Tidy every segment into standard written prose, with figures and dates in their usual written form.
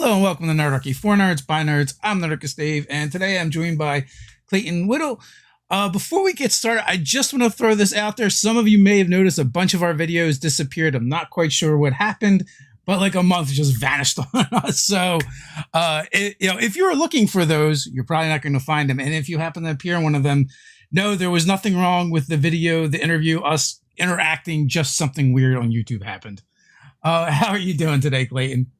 Hello and welcome to Nerdarchy for Nerds by Nerds. I'm Nerdarchist Dave, and today I'm joined by Clayton Whittle. Before we get started, I just want to throw this out there. Some of you may have noticed a bunch of our videos disappeared. I'm not quite sure what happened, but like a month just vanished on us. So, if you were looking for those, you're probably not going to find them. And if you happen to appear in one of them, no, there was nothing wrong with the video, the interview, us interacting. Just something weird on YouTube happened. How are you doing today, Clayton?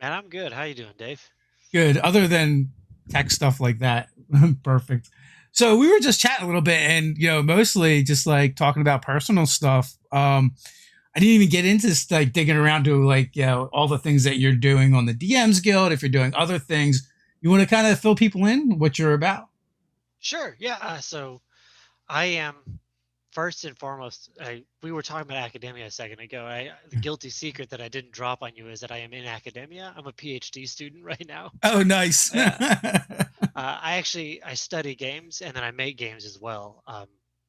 Man, I'm good. How you doing, Dave? Good. Other than tech stuff like that, perfect. So we were just chatting a little bit, and mostly just like talking about personal stuff. I didn't even get into this, like digging around to like all the things that you're doing on the DMs Guild. If you're doing other things, you want to kind of fill people in what you're about. Sure. Yeah. So I am first and foremost. We were talking about academia a second ago. The guilty secret that I didn't drop on you is that I am in academia. I'm a PhD student right now. Oh, nice. Yeah. I study games and then I make games as well.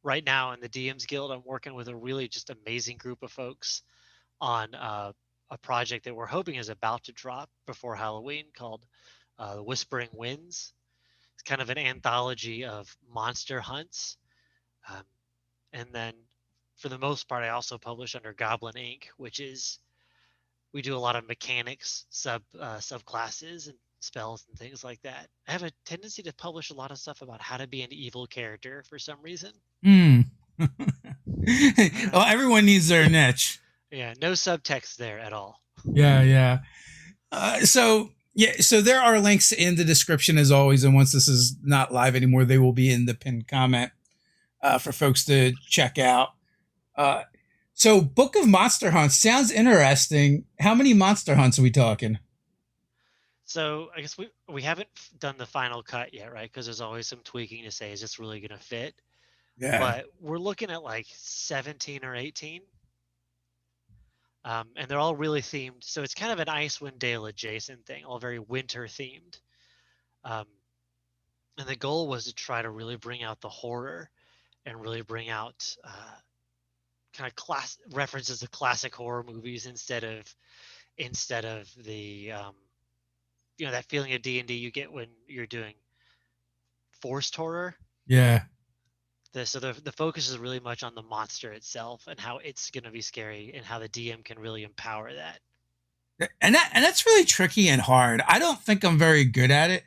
Right now in the DMs Guild, I'm working with a really just amazing group of folks on a project that we're hoping is about to drop before Halloween called The Whispering Winds. It's kind of an anthology of monster hunts. Um, and then for the most part, I also publish under Goblin Inc., which is we do a lot of mechanics, subclasses, and spells and things like that. I have a tendency to publish a lot of stuff about how to be an evil character for some reason. Hmm. Well, Uh, everyone needs their niche. yeah, no subtext there at all. Yeah, yeah. So there are links in the description as always, and once this is not live anymore, they will be in the pinned comment for folks to check out. So Book of Monster Hunts sounds interesting. How many monster hunts are we talking? So I guess we haven't done the final cut yet, right? Because there's always some tweaking to say, is this really going to fit? Yeah. But we're looking at like 17 or 18. And they're all really themed. So it's kind of an Icewind Dale adjacent thing, all very winter themed. Um, and the goal was to try to really bring out the horror and really bring out kind of class references to classic horror movies instead of the that feeling of D&D you get when you're doing forced horror. Yeah. The focus is really much on the monster itself and how it's going to be scary and how the DM can really empower that. And that's really tricky and hard. I don't think I'm very good at it.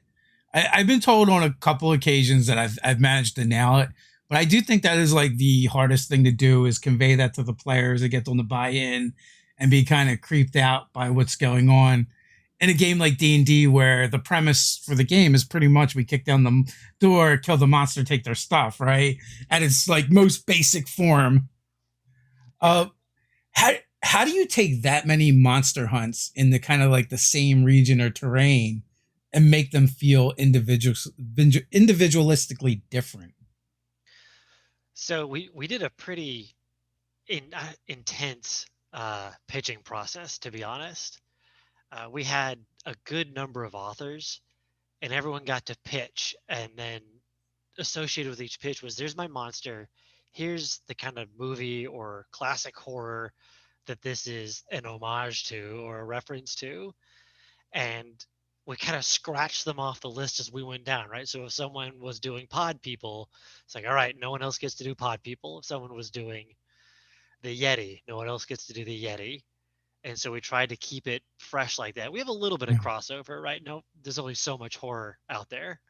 I've been told on a couple occasions that I've managed to nail it, but I do think that is like the hardest thing to do is convey that to the players and get them to buy in and be kind of creeped out by what's going on in a game like D&D, where the premise for the game is pretty much we kick down the door, kill the monster, take their stuff, right? At its like most basic form. Yeah. Uh, how do you take that many monster hunts in the kind of like the same region or terrain and make them feel individualistically different? So we did a pretty intense pitching process, to be honest. We had a good number of authors, and everyone got to pitch. And then associated with each pitch was, there's my monster. Here's the kind of movie or classic horror that this is an homage to or a reference to. And we kind of scratched them off the list as we went down, right? So if someone was doing pod people, it's like, all right, no one else gets to do pod people. If someone was doing the Yeti, no one else gets to do the Yeti. And so we tried to keep it fresh like that. We have a little bit of crossover, right? No, there's only so much horror out there.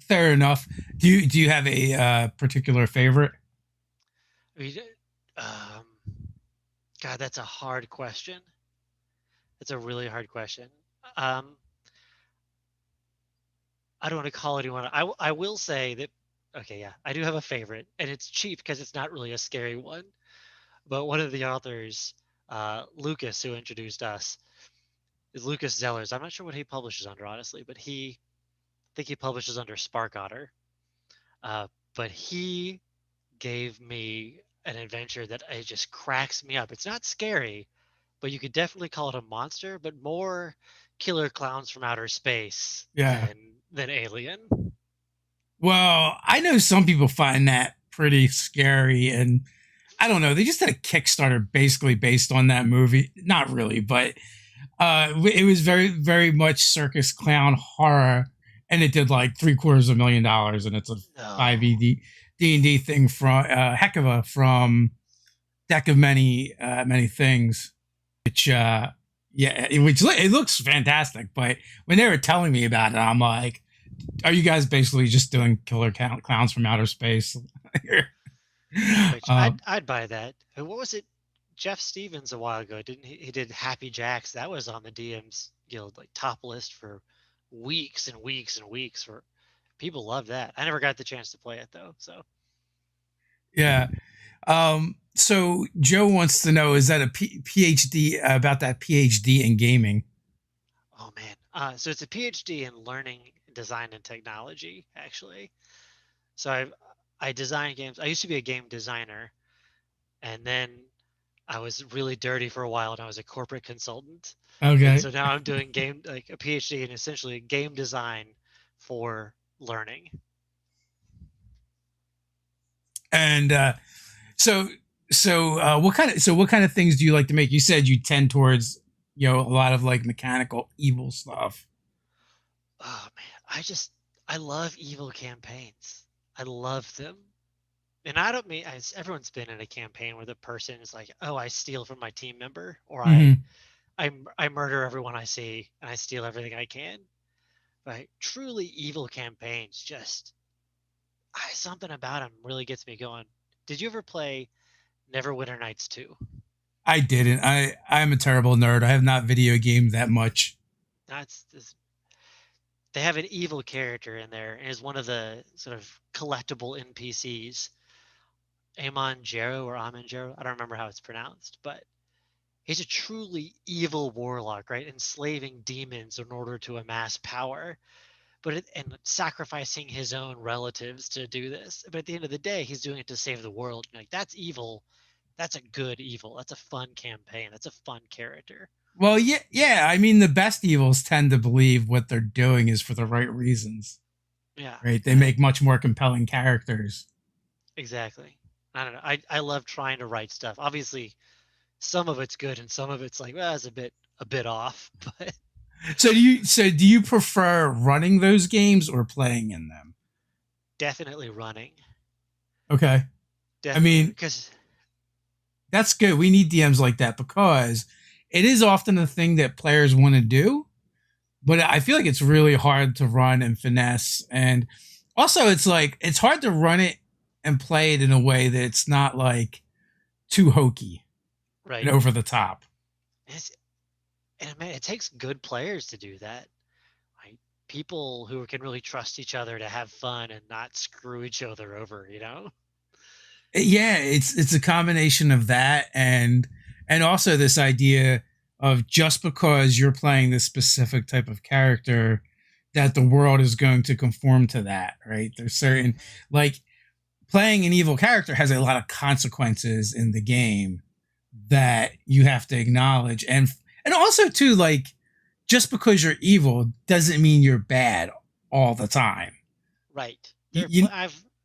Fair enough. Do you have a particular favorite? I mean, um, God, that's a hard question. That's a really hard question. Um, I don't want to call anyone. I will say that, okay, yeah, I do have a favorite, and it's cheap because it's not really a scary one. But one of the authors, Lucas, who introduced us, is Lucas Zellers. I'm not sure what he publishes under, honestly, but I think he publishes under Spark Otter. But he gave me an adventure that it just cracks me up. It's not scary, but you could definitely call it a monster, but more killer clowns from outer space Yeah. than Alien. Well, I know some people find that pretty scary, and I don't know. They just did a Kickstarter basically based on that movie. Not really, but It was very, very much circus clown horror, and it did like $750,000, and it's a five No. ED D&D thing from Heckova from Deck of Many Things, which it looks fantastic. But when they were telling me about it, I'm like, are you guys basically just doing killer clowns from outer space? Which uh, I'd buy that. And what was it? Jeff Stevens a while ago, didn't he? He did Happy Jacks. That was on the DM's Guild like top list for weeks and weeks and weeks. For people love that. I never got the chance to play it though. So yeah. So Joe wants to know: is that a PhD about that PhD in gaming? oh man. So it's a PhD in learning, design, and technology actually. So I design games. I used to be a game designer, and then I was really dirty for a while, and I was a corporate consultant. And Okay. so now I'm doing game like a PhD in essentially game design for learning. And so what kind of things do you like to make? You said you tend towards a lot of like mechanical evil stuff. Oh man, I love evil campaigns. I love them. And I don't mean everyone's been in a campaign where the person is like, "Oh, I steal from my team member," or Mm-hmm. I murder everyone I see and I steal everything I can. But truly evil campaigns, just something about them really gets me going. Did you ever play Neverwinter Nights 2? I didn't. I'm a terrible nerd. I have not video gamed that much. That's this. They have an evil character in there, and is one of the sort of collectible NPCs. Amon Jero or Amon Jero. I don't remember how it's pronounced, but he's a truly evil warlock, right? Enslaving demons in order to amass power, and sacrificing his own relatives to do this. But at the end of the day, he's doing it to save the world. You're like, that's evil. That's a good evil. That's a fun campaign. That's a fun character. Well, yeah. I mean, the best evils tend to believe what they're doing is for the right reasons, Yeah, right? They yeah, make much more compelling characters. exactly. I don't know. I love trying to write stuff. Obviously, some of it's good and some of it's like, well, it's a bit off, but So do you prefer running those games or playing in them? definitely running. Okay. I Definitely mean, because that's good. We need DMs like that because it is often a thing that players want to do, but I feel like it's really hard to run and finesse. And also, it's like it's hard to run it and play it in a way that it's not like too hokey and right. over the top. It's, and man, it takes good players to do that. Right? People who can really trust each other to have fun and not screw each other over, you know? Yeah, it's a combination of that and also this idea of just because you're playing this specific type of character that the world is going to conform to that, right? There's certain Mhm. like playing an evil character has a lot of consequences in the game that you have to acknowledge and also too like just because you're evil doesn't mean you're bad all the time. Right. You, you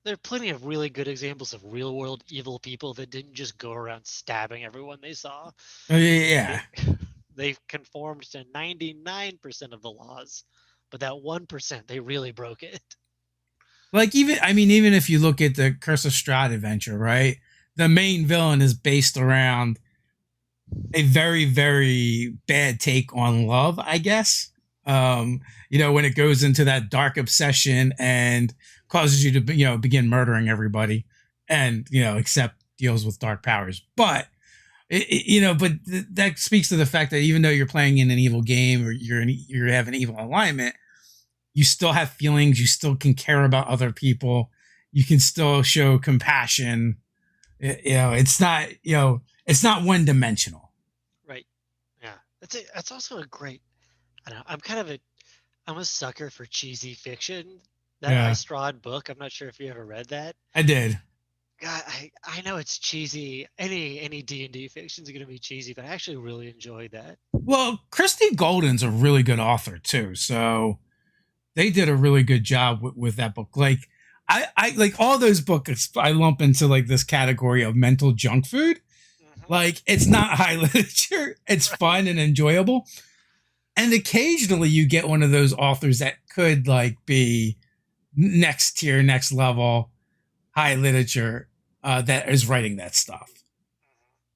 There are plenty of really good examples of real world evil people that didn't just go around stabbing everyone they saw. yeah. They they conformed to 99% of the laws, but that 1% they really broke it. Like even if you look at the Curse of Strahd adventure, right? The main villain is based around a very, very bad take on love, I guess. When it goes into that dark obsession and causes you to, begin murdering everybody and, accept deals with dark powers. But that speaks to the fact that even though you're playing in an evil game or you have an evil alignment, you still have feelings. You still can care about other people. You can still show compassion. It's not one dimensional. Right. Yeah. That's also a great. I don't know. I'm a sucker for cheesy fiction. That Yeah, Ice Strahd book. I'm not sure if you ever read that. I did. God, I know it's cheesy. Any D&D fiction is gonna be cheesy, but I actually really enjoyed that. Well, Christy Golden's a really good author too, so they did a really good job with that book. Like, I like all those books. I lump into like this category of mental junk food. Hmm. Like, it's not high literature. It's Right. fun and enjoyable, And occasionally you get one of those authors that could like be next tier, next level, high literature that is writing that stuff.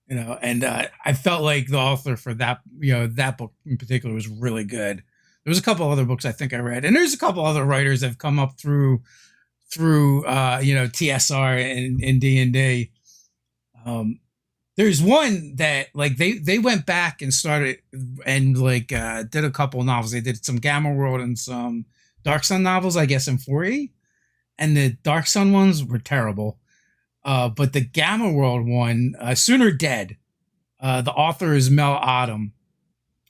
And I felt like the author for that, that book in particular was really good. There was a couple other books I think I read, and there's a couple other writers that have come up through TSR and D&D. There's one that like they went back and started and like did a couple of novels. They did some Gamma World and some Dark Sun novels, I guess, in 4E, and the Dark Sun ones were terrible. But the Gamma World one, Sooner Dead, the author is Mel Autumn.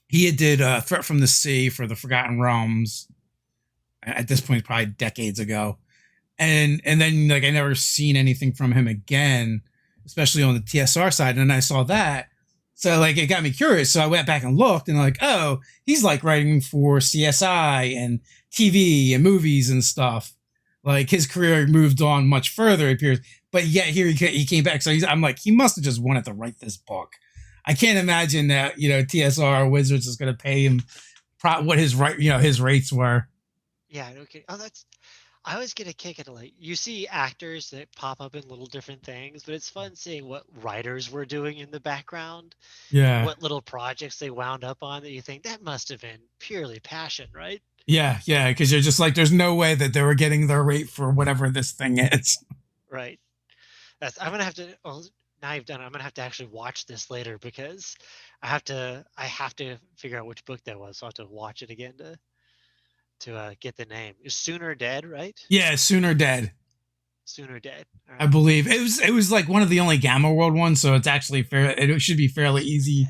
He did Threat from the Sea for the Forgotten Realms. At this point, probably decades ago, and then like I never seen anything from him again, especially on the TSR side. And I saw that, so like it got me curious. So I went back and looked, and like, oh, he's like writing for CSI and TV and movies and stuff. Like his career moved on much further, it appears. But yet here he came back. So I'm like, he must have just wanted to write this book. I can't imagine that TSR Wizards is going to pay him what his his rates were. Yeah, okay. Oh, I always get a kick at it. Like you see actors that pop up in little different things, but it's fun seeing what writers were doing in the background and Yeah. what little projects they wound up on that you think that must have been purely passion, right? Yeah, because you're just like, there's no way that they were getting their rate for whatever this thing is. Right. I'm gonna have to. Well, now you've done it. I'm gonna have to actually watch this later because I have to figure out which book that was. So I have to watch it again to get the name. Is Sooner Dead, right? Yeah, Sooner Dead. Sooner Dead. I believe it was like one of the only Gamma World ones, so it's actually fair. It should be fairly easy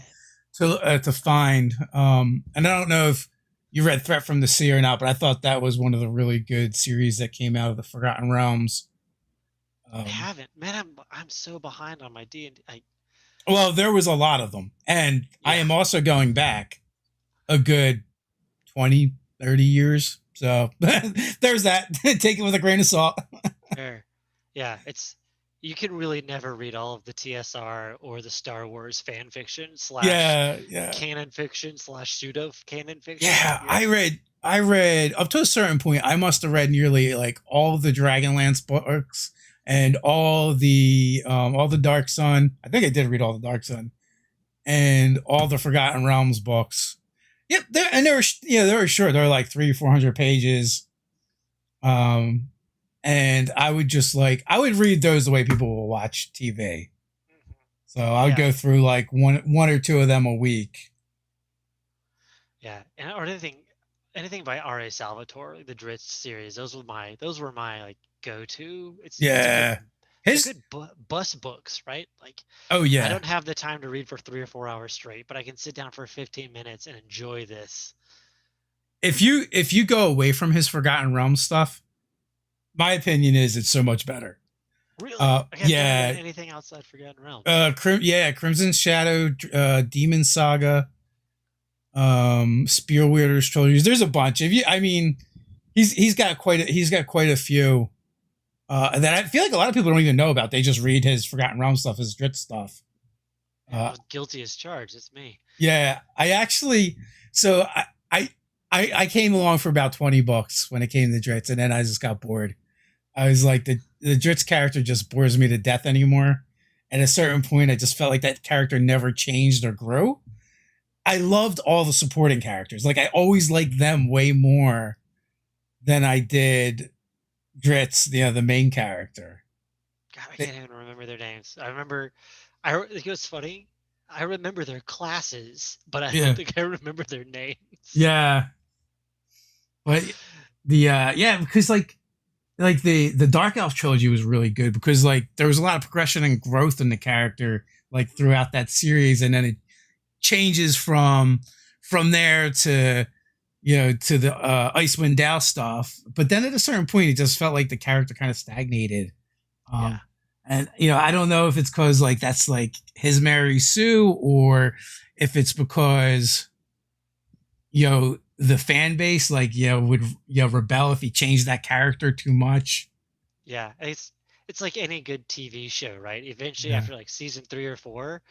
to find. And I don't know if you read Threat from the Sea or not, but I thought that was one of the really good series that came out of the Forgotten Realms. I haven't, man. I'm so behind on my D&D. Well, there was a lot of them, and yeah. I am also going back a good 20, 30 years. So there's that. Take it with a grain of salt. Sure. Yeah, you can really never read all of the TSR or the Star Wars fan fiction / canon fiction / pseudo canon fiction. Yeah, I read up to a certain point. I must have read nearly like all the Dragonlance books and all the Dark Sun. I think I did read all the Dark Sun and all the Forgotten Realms books. Yep, they were short. They were like 300-400 pages. And I would read those the way people will watch TV. So I would go through like one or two of them a week. Yeah, or anything by R.A. Salvatore, the Dritz series. Those were my like go-to. It's a good bus books, right? Like, oh yeah, I don't have the time to read for 3 or 4 hours straight, but I can sit down for 15 minutes and enjoy this. If you go away from his Forgotten Realms stuff, my opinion is it's so much better. Really? Yeah. Anything outside Forgotten Realms? Crimson Shadow, Demon Saga, Spear Wielders trilogies. There's a bunch. He's got quite a few. That I feel like a lot of people don't even know about. They just read his Forgotten Realms stuff, his Dritz stuff. I was guilty as charged. It's me. Yeah, I came along for about 20 books when it came to Dritz, and then I just got bored. I was like, the Dritz character just bores me to death anymore. At a certain point, I just felt like that character never changed or grew. I loved all the supporting characters. Like, I always liked them way more than I did Dritz, the main character. God, I can't even remember their names. It was funny. I remember their classes, but I don't think I remember their names. Yeah. But because like the Dark Elf trilogy was really good because like there was a lot of progression and growth in the character like throughout that series, and then it changes from there to to the Icewind Dale stuff. But then at a certain point, it just felt like the character kind of stagnated. And I don't know if it's because like that's like his Mary Sue, or if it's because the fan base like would rebel if he changed that character too much. Yeah, it's like any good TV show, right? Eventually, after like season 3 or 4,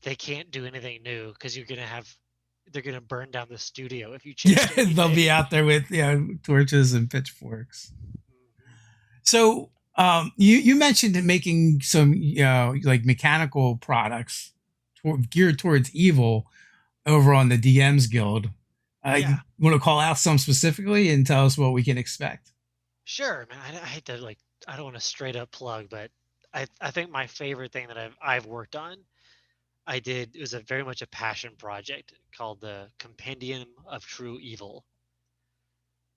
they can't do anything new because you're gonna have they're gonna burn down the studio if you Yeah, change they'll anything. be out there with torches and pitchforks. Mhm. So you mentioned making some like mechanical products geared towards evil over on the DMs Guild. You Yeah, want to call out some specifically and tell us what we can expect? sure, man. I hate to like, I don't want to straight up plug, but I think my favorite thing that I've worked on, I did, it was a very much a passion project called the Compendium of True Evil,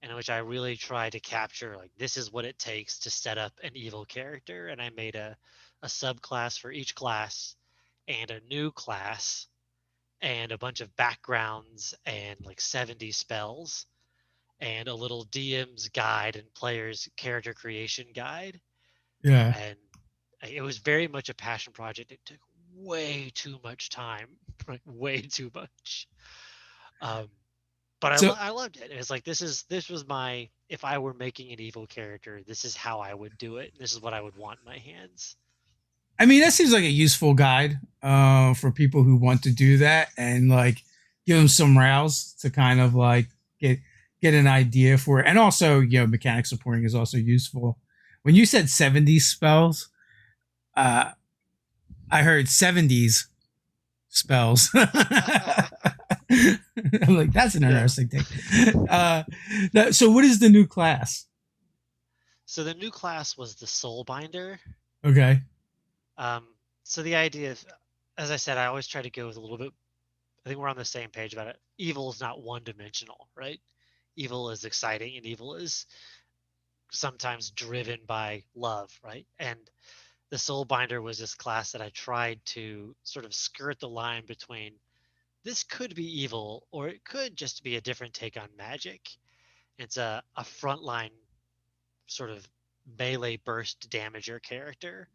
in which I really tried to capture like this is what it takes to set up an evil character, and I made a subclass for each class and a new class and a bunch of backgrounds and like 70 spells and a little DM's guide and player's character creation guide. Yeah. And it was very much a passion project. It took way too much time, like way too much. Um, but So I loved it. It's like this was my, if I were making an evil character, this is how I would do it. This is what I would want in my hands. I mean, that seems like a useful guide for people who want to do that and like give them some rails to kind of like get get an idea for it. And also, mechanic supporting is also useful. When you said 70 spells, uh, I heard 70s spells. I'm like, that's an Yeah. interesting thing. So, what is the new class? So the new class was the Soulbinder. Okay. Um, so the idea is, as I said, I always try to go with a little bit. I think we're on the same page about it. Evil is not one dimensional, right? Evil is exciting, and evil is sometimes driven by love, right? And the Soulbinder was this class that I tried to sort of skirt the line between this could be evil or it could just be a different take on magic. It's a frontline sort of melee burst damager character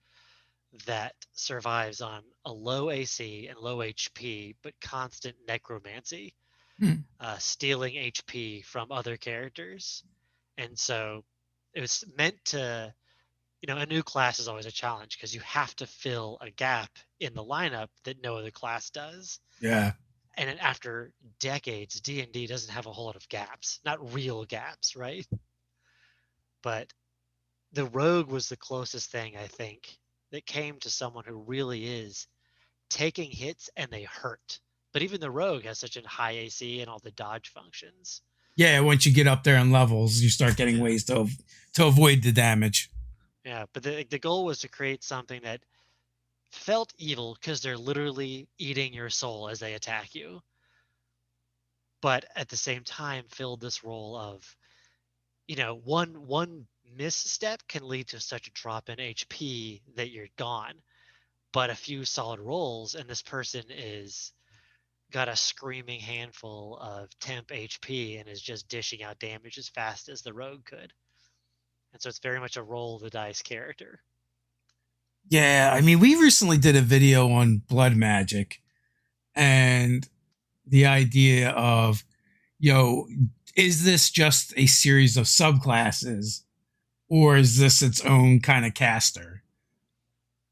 that survives on a low AC and low HP, but constant necromancy, Hmm. stealing HP from other characters. And so it was meant to, a new class is always a challenge because you have to fill a gap in the lineup that no other class does. Yeah. And then after decades, D&D doesn't have a whole lot of gaps, not real gaps, right? But the rogue was the closest thing I think that came to someone who really is taking hits and they hurt. But even the rogue has such a high AC and all the dodge functions. Yeah. Once you get up there in levels, you start getting Yeah. ways to avoid the damage. Yeah, but the goal was to create something that felt evil because they're literally eating your soul as they attack you, but at the same time filled this role of, one misstep can lead to such a drop in HP that you're gone. But a few solid rolls and this person is got a screaming handful of temp HP and is just dishing out damage as fast as the rogue could. And so it's very much a roll the dice character. Yeah. I mean, we recently did a video on blood magic and the idea of, you know, is this just a series of subclasses or is this its own kind of caster?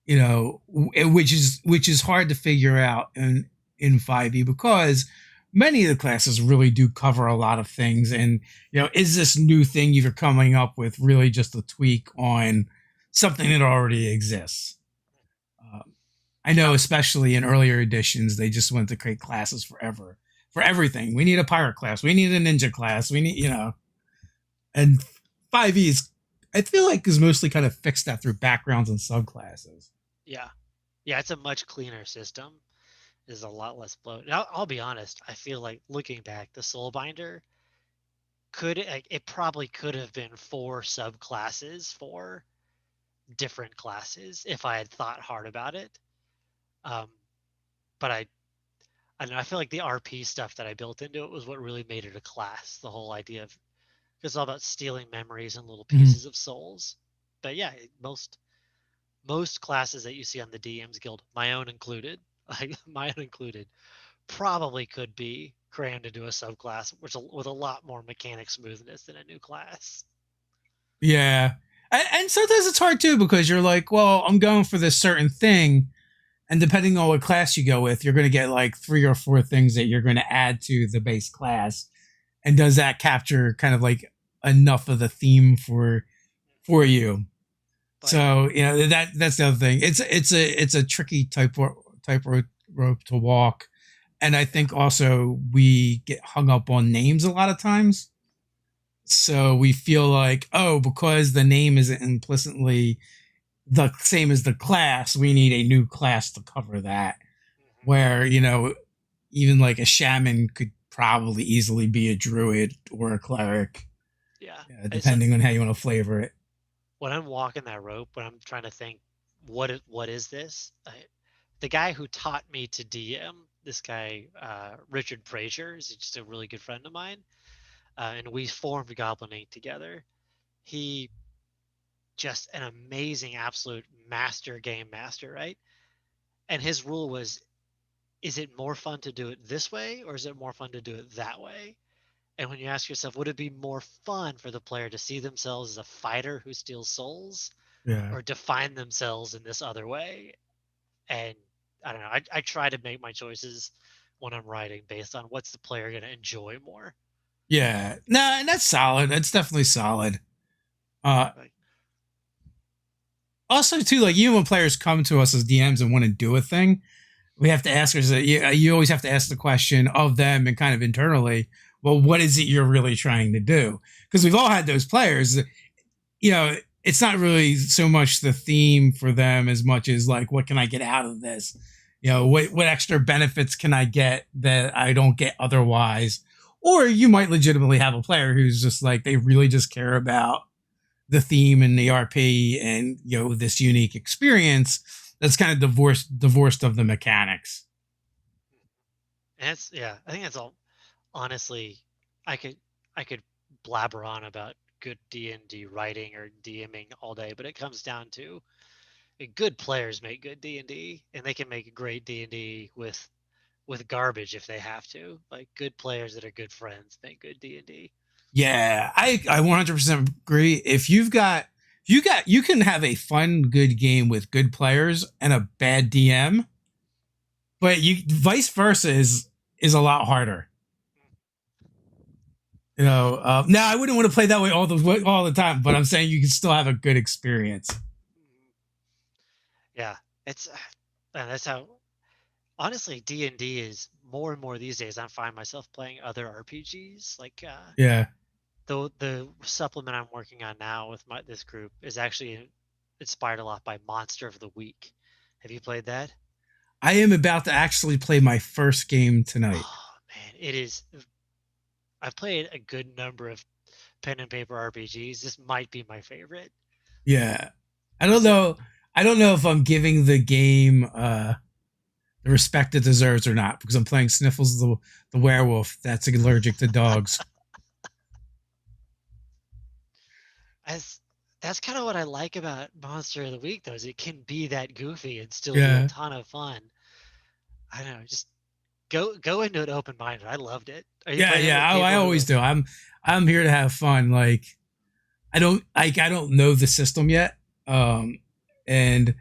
Which is hard to figure out in 5e because many of the classes really do cover a lot of things. And is this new thing you're coming up with really just a tweak on something that already exists? Um, I know, Now, especially in earlier editions, they just went to create classes forever for everything. We need a pirate class. We need a ninja class. We need, and 5e is, I feel like, is mostly kind of fixed that through backgrounds and subclasses. yeah, yeah, it's a much cleaner system. Is a lot less bloat. Now, I'll be honest. I feel like looking back, the Soulbinder it probably could have been four subclasses for different classes if I had thought hard about it. Um, but I don't know. I feel like the RP stuff that I built into it was what really made it a class. The whole idea of, it's all about stealing memories and little Mhm. pieces of souls. But yeah, most classes that you see on the DM's Guild, my own included, like my own included, probably could be crammed into a subclass with a lot more mechanic smoothness than a new class. Yeah. And sometimes it's hard too because you're like, well, I'm going for this certain thing. And depending on what class you go with, you're going to get like 3 or 4 things that you're going to add to the base class. And does that capture kind of like enough of the theme for you? Like, So that's the other thing. It's a tricky rope to walk, and I yeah. think also we get hung up on names a lot of times. So we feel like, oh, because the name isn't implicitly the same as the class, we need a new class to cover that. Mhm. Where even like a shaman could probably easily be a druid or a cleric, Yeah. So depending on how you want to flavor it. when I'm walking that rope, when I'm trying to think, what is this? The guy who taught me to DM, this guy Richard Frazier, is just a really good friend of mine, and we formed Goblin Inc. together. He just an amazing, absolute master game master, right? And his rule was, is it more fun to do it this way or is it more fun to do it that way? And when you ask yourself, would it be more fun for the player to see themselves as a fighter who steals souls Yeah. or define themselves in this other way? And I don't know. I try to make my choices when I'm writing based on what's the player going to enjoy more. Yeah. No, and that's solid. That's definitely solid. Uh Like, Also too, like even when players come to us as DMs and want to do a thing, we have to ask ourselves, you always have to ask the question of them and kind of internally, well, what is it you're really trying to do? Because we've all had those players, it's not really so much the theme for them as much as like, what can I get out of this? What extra benefits can I get that I don't get otherwise? Or you might legitimately have a player who's just like, they really just care about the theme and the RP and this unique experience that's kind of divorced of the mechanics. and it's, yeah, I think that's all. Honestly, I could I could blabber on about good D&D writing or DMing all day, but it comes down to good players make good D&D, and they can make a great D&D with garbage if they have to. Like good players that are good friends make good D&D. Yeah, I 100% agree. If you can have a fun good game with good players and a bad DM, but you vice versa is a lot harder. Now I wouldn't want to play that way all the time, but I'm saying you can still have a good experience. Yeah, it's and that's how honestly D&D is more and more these days. I find myself playing other RPGs. Like Yeah, the supplement I'm working on now with this group is actually inspired a lot by Monster of the Week. Have you played that? I am about to actually play my first game tonight. Oh man, it is. I've played a good number of pen and paper RPGs. This might be my favorite. Yeah, I don't This is know. I don't know if I'm giving the game the respect it deserves or not because I'm playing Sniffles the werewolf that's allergic to dogs. as that's kind of what I like about Monster of the Week, though, is it can be that goofy and still be a Yeah, ton of fun. I don't know, just go into it open minded. I loved it. Are you yeah, playing it yeah. with I people who always have? do. I'm here to have fun. Like I don't know the system yet. And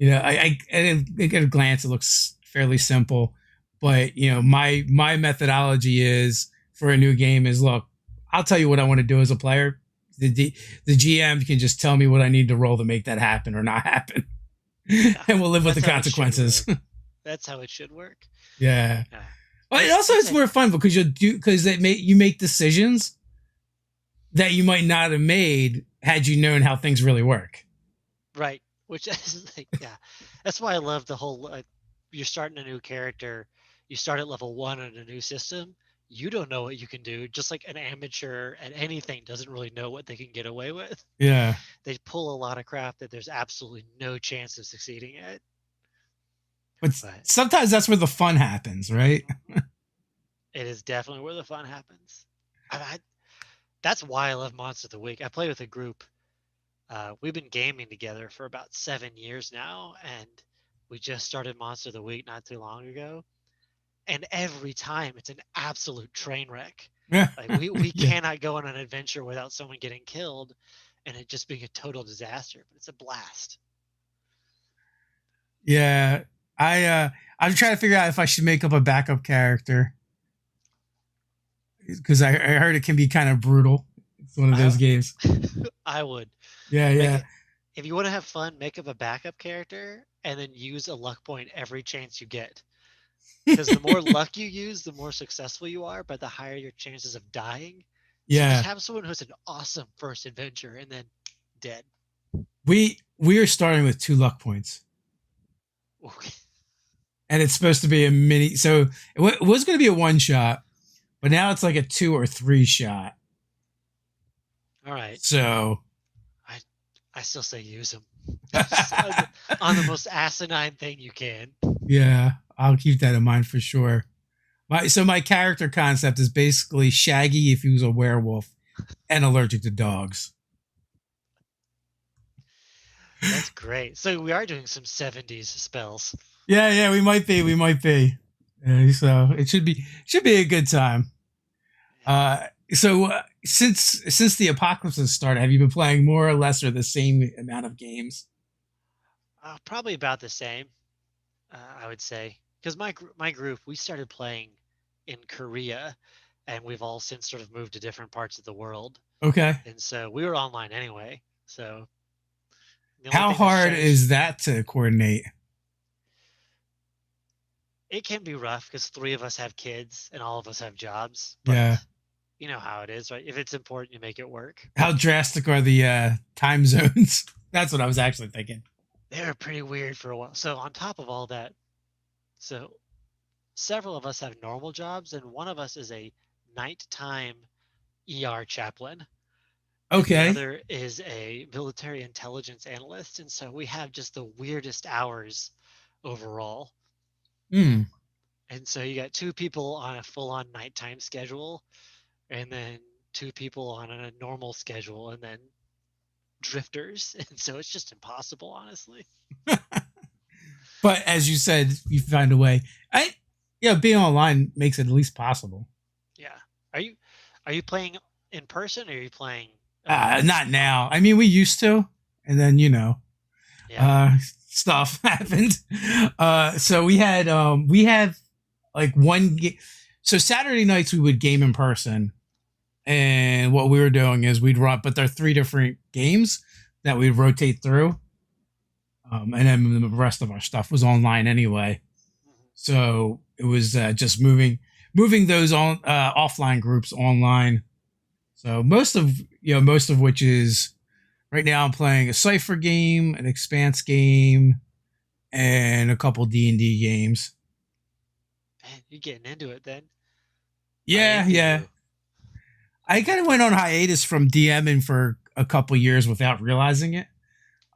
at a glance it looks fairly simple, but my methodology is for a new game is look, I'll tell you what I want to do as a player. The GM can just tell me what I need to roll to make that happen or not happen, Yeah, and we'll live with the that's how it should consequences. work. That's how it should work. Yeah. Yeah, Well, it it's also it's it's a more fun because you make decisions that you might not have made had you known how things really work. right, which is like, yeah, that's why I love the whole. You're starting a new character, you start at level one on a new system. You don't know what you can do, just like an amateur at anything doesn't really know what they can get away with. Yeah. They pull a lot of crap that there's absolutely no chance of succeeding at. But But sometimes that's where the fun happens, right? mhm, it is definitely where the fun happens. I, that's why I love Monster of the Week. I play with a group. We've been gaming together for about 7 years now, and we just started Monster of the Week not too long ago. And every time it's an absolute train wreck. Yeah. Like we Yeah. cannot go on an adventure without someone getting killed, and it just being a total disaster. But it's a blast. Yeah. I'm trying to figure out if I should make up a backup character because I heard it can be kind of brutal. It's one of those I games. I would Yeah, make yeah. it if you want to have fun, make up a backup character and then use a luck point every chance you get. Because the more luck you use, the more successful you are, but the higher your chances of dying. So just Yeah. have someone who's an awesome first adventure and then dead. We are starting with 2 luck points. Okay. And it's supposed to be a mini. So it was going to be a one shot, but now it's like a 2 or 3 shot. All right. So I I still say use them. On the most asinine thing you can. yeah, I'll keep that in mind for sure. My character concept is basically Shaggy if he was a werewolf and allergic to dogs. That's great. So we are doing some 70s spells. Yeah, yeah, we might be. So it should be a good time. Since the apocalypse has started, have you been playing more or less or the same amount of games? Probably about the same, I would say. Because my group, we started playing in Korea, and we've all since sort of moved to different parts of the world. Okay. And so we were online anyway. So the only How thing that's hard changed, is that to coordinate? it can be rough because three of us have kids and all of us have jobs. Yeah. But you know how it is, right? If it's important, you make it work. How drastic are the time zones? That's what I was actually thinking. They were pretty weird for a while. So on top of all that, so several of us have normal jobs, and one of us is a nighttime ER chaplain, and the Okay. other is a military intelligence analyst. And so we have just the weirdest hours overall. Hmm. And so you got two people on a full on nighttime schedule, and then two people on a normal schedule, and then drifters. And so it's just impossible, honestly. But as you said, you find a way. Being online makes it at least possible. Yeah. Are you are you playing in person or are you playing Not now. I mean, we used to, and then yeah. stuff happened. So we had like one. So Saturday nights we would game in person, and what we were doing is we'd run, but there are 3 different games that we'd rotate through, and then the rest of our stuff was online anyway. Mhm. So it was just moving those on offline groups online. So most of which is right now I'm playing a Cypher game, an Expanse game, and a couple D&D games. Man, you're getting into it then. I Yeah, envy yeah. you. I kind of went on hiatus from DMing for a couple years without realizing it.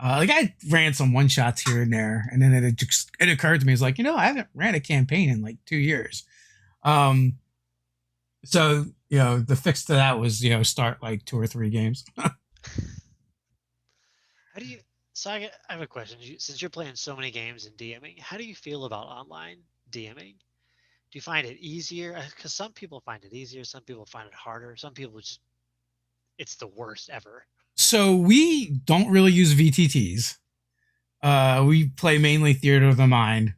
Like I ran some one shots here and there, and then it occurred to me, it's like, I haven't ran a campaign in like 2 years. Um, so the fix to that was start like 2 or 3 games. How do you so I have a question. Since you're playing so many games and DMing, how do you feel about online DMing? Do you find it easier? Because some people find it easier, some people find it harder, some people just it's the worst ever. So we don't really use VTTs. We play mainly Theater of the Mind.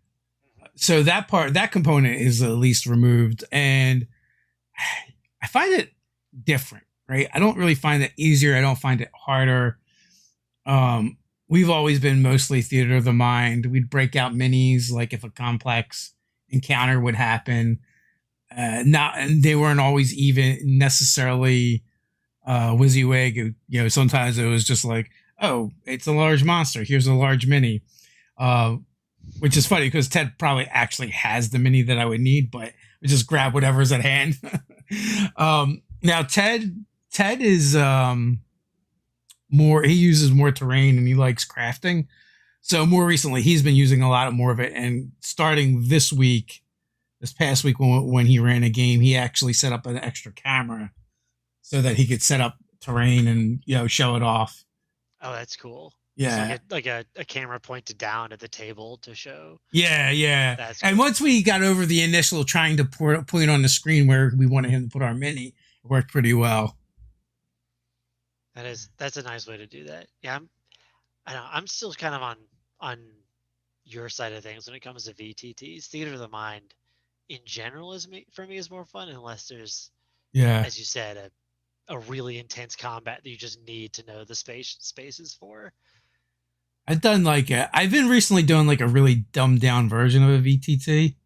Mhm. So that component is at least removed, and I find it different. Right? I don't really find it easier. I don't find it harder. We've always been mostly Theater of the Mind. We'd break out minis like if a complex encounter would happen. Not and they weren't always even necessarily WYSIWYG. Sometimes it was just like, oh, it's a large monster. Here's a large mini. Uh, which is funny because Ted probably actually has the mini that I would need, but we just grab whatever's at hand. Now Ted is more. He uses more terrain and he likes crafting. So more recently, he's been using a lot more of it. And starting this past week when he ran a game, he actually set up an extra camera so that he could set up terrain and show it off. Oh, that's cool. So Yeah, like a camera pointed down at the table to show. yeah, yeah. That's And cool. once we got over the initial trying to point on the screen where we wanted him to put our mini, it worked pretty well. That's a nice way to do that. Yeah, I know I'm still kind of on your side of things when it comes to VTTs. Theater of the mind in general for me is more fun unless there's, Yeah. as you said, a really intense combat that you just need to know the spaces for. I've been recently doing like a really dumbed down version of a VTT,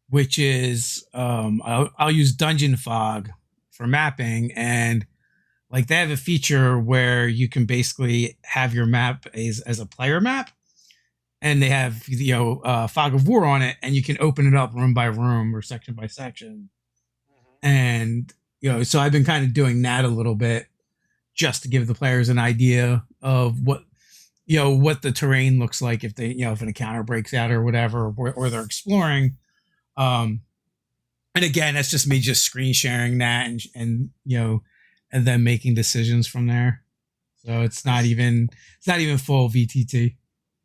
which is I'll use Dungeon Fog for mapping, and like they have a feature where you can basically have your map as a player map, and they have Fog of War on it, and you can open it up room by room or section by section, Mm-hmm. and so I've been kind of doing that a little bit just to give the players an idea of what the terrain looks like if they if an encounter breaks out or whatever, or they're exploring. um and again, that's just me just screen sharing that, and then making decisions from there. So As it's not even full VTT.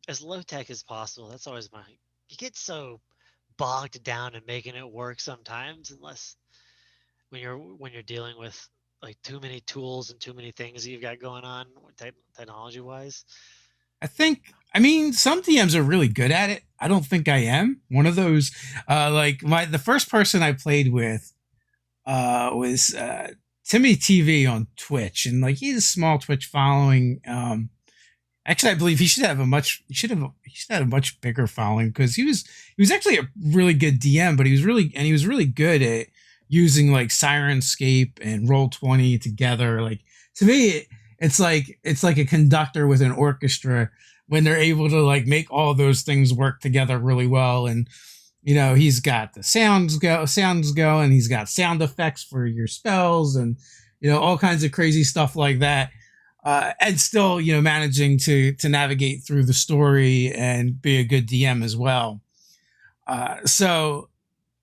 as low tech as possible. That's always my. You get so bogged down in making it work sometimes, unless when you're dealing with like too many tools and too many things that you've got going on technology wise. I mean, some DMs are really good at it. I don't think I am one of those. Like the first person I played with was Timmy TV on Twitch, and like he has a small Twitch following. Actually, I believe he should have a much bigger following, because he was actually a really good DM, but he was really good at using like Sirenscape and Roll20 together. Like, to me, it's like a conductor with an orchestra when they're able to like make all those things work together really well. And he's got the sounds go, and he's got sound effects for your spells, and all kinds of crazy stuff like that. And still, managing to navigate through the story and be a good DM as well. So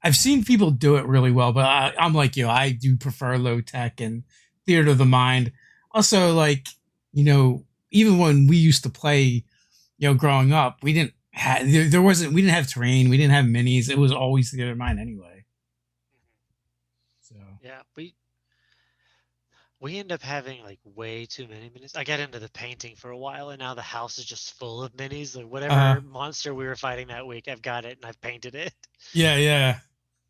I've seen people do it really well, but I'm like I do prefer low tech and theater of the mind. Also, like even when we used to play, growing up, we didn't have we didn't have terrain, we didn't have minis. It was always theater of the mind anyway. So Yeah, we end up having like way too many minis. I got into the painting for a while, and now the house is just full of minis. Like uh whatever monster we were fighting that week, I've got it and I've painted it. yeah.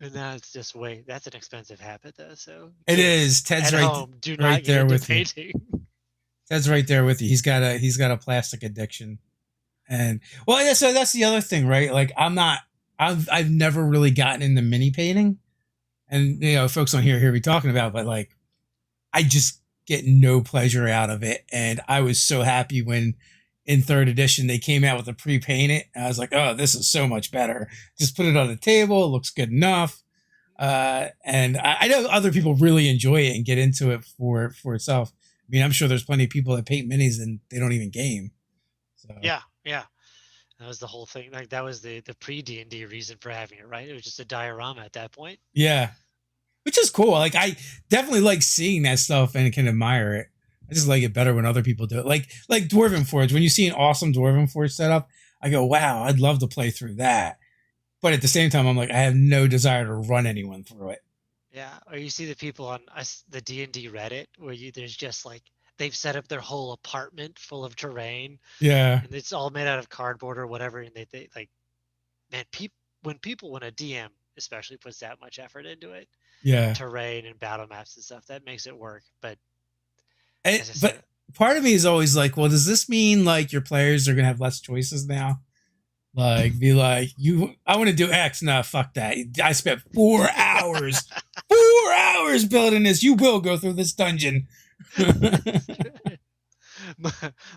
And now it's just way. That's an expensive habit though. So It kids is. Ted's at home, do not right get there into with you. painting. Ted's right there with you. He's got a plastic addiction. And well, yeah, so that's the other thing, right? Like I've never really gotten into mini painting. And folks don't hear me talking about it, but like I just get no pleasure out of it. And I was so happy when in third edition they came out with a pre-painted. I was like, oh, this is so much better. Just put it on the table, it looks good enough. And I know other people really enjoy it and get into it for itself. I mean, I'm sure there's plenty of people that paint minis and they don't even game. So Yeah. That was the whole thing. Like that was the pre D&D reason for having it, right? It was just a diorama at that point. yeah, which is cool. Like I definitely like seeing that stuff and can admire it. I just like it better when other people do it. Like Dwarven Forge. When you see an awesome Dwarven Forge setup, I go, wow, I'd love to play through that. But at the same time, I'm like, I have no desire to run anyone through it. Yeah, or you see the people on the D&D Reddit where there's just like they've set up their whole apartment full of terrain, Yeah, and it's all made out of cardboard or whatever, and they like, man, when a DM especially puts that much effort into it, yeah. terrain and battle maps and stuff, that makes it work. But as I But said, part of me is always like, well, does this mean like your players are gonna have less choices now? Like, be like, I want to do X. No, fuck that. I spent 4 hours, 4 hours building this. You will go through this dungeon. my,